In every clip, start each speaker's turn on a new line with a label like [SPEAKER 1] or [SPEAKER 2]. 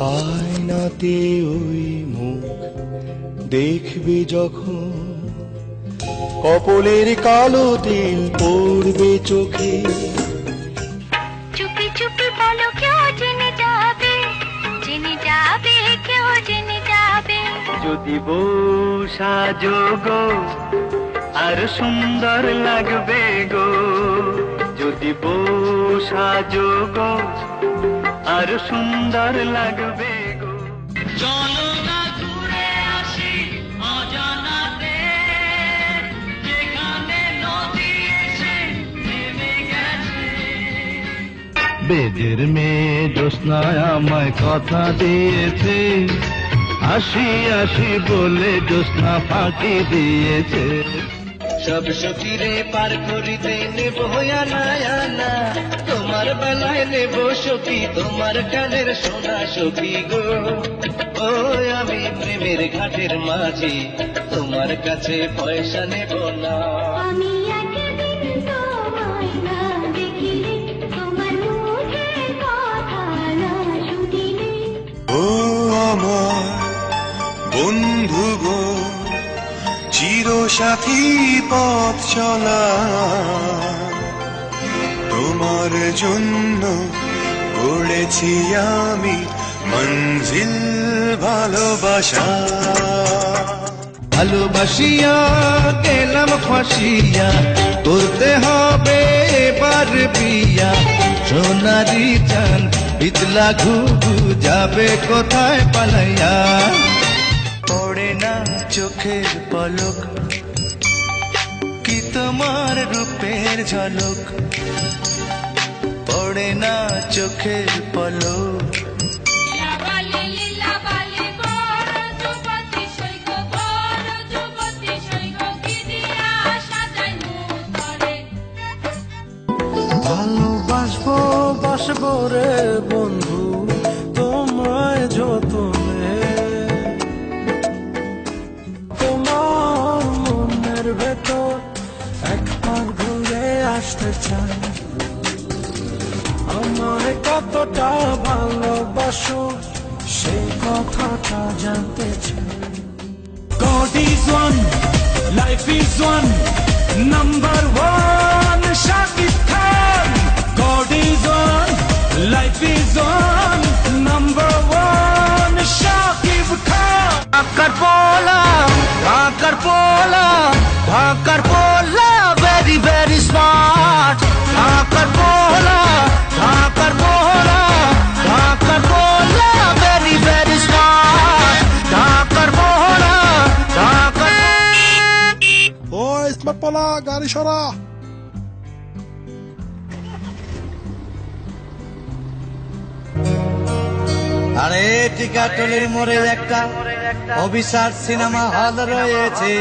[SPEAKER 1] আয়নাতে ওই মুখ দেখবি যখন, কপলের কালো তিল পড়বে চোখে।
[SPEAKER 2] চুপি চুপি বলো কেউ জেনে যাবে, জেনে যাবে, কেউ জেনে যাবে।
[SPEAKER 3] যদি বউ সাজো গো আর সুন্দর লাগবে গো, যদি বউ সাজো গো আর সুন্দর লাগবে গো। চলো না ঘুরে আসি অজানাতে, যেখানে নদী এসে নেমে গেছে।
[SPEAKER 4] বেদের মেয়ে জ্যোৎস্নায় আমায় কথা দিয়েছে, আসি আসি বলে জ্যোৎস্না ফাঁকি দিয়েছে।
[SPEAKER 3] সব সখীরে পার করিতে নেব আনা আনা, তোমার বেলায় নেব সখী তোমার কানের সোনা সখী গো। ও আমি প্রেমের ঘাটের মাঝি, তোমার কাছে পয়সা নেব না।
[SPEAKER 2] আমি একদিন তোমায় না দেখিলে, তোমার মুখের কথা না শুনিলে।
[SPEAKER 1] ও আমার বন্ধু গো, চিরসাথী পথ চলা, তোমার জন্য গড়েছি আমি মঞ্জিল ভালোবাসা।
[SPEAKER 4] ভালোবাসিয়া গেলাম ফাঁসিয়া, করতে হবে এবার বিয়া। সোনারি চান বিতলা ঘুঘু যাবে কোথায় পালাইয়া।
[SPEAKER 1] পড়ে না চোখের পলক, কি তোমার রূপের ঝলক, পড়ে না চোখের পলক।
[SPEAKER 5] ভালোবাসবো বাসবো রে বন্ধু তোমায় যতনে, তোমার মনের ভেতর একবার ঘুরে আসতে চাই। আমায় কতটা ভালোবাসো সেই কথাটা জানতে চাই। God is one, life is one, number one, Shakib Khan. God is one, life is one, number one, Shakib Khan.
[SPEAKER 4] ঢাকার পোলা, ঢাকার পোলা, ঢাকার পোলা, ভেরি ভেরি স্মার্ট। ঢাকার পোলা, ঢাকার পোলা, ঢাকার পোলা, ভেরি ভেরি স্মার্ট। ঢাকার পোলা, ঢাকার।
[SPEAKER 5] ও স্মার্ট পোলা, গাড়ি সরা।
[SPEAKER 4] আরে টিকাটলির মোড়ে একটা অভিশাপ সিনেমা হল রয়েছে,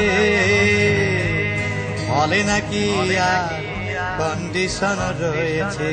[SPEAKER 4] হলে নাকি কন্ডিশন রয়েছে।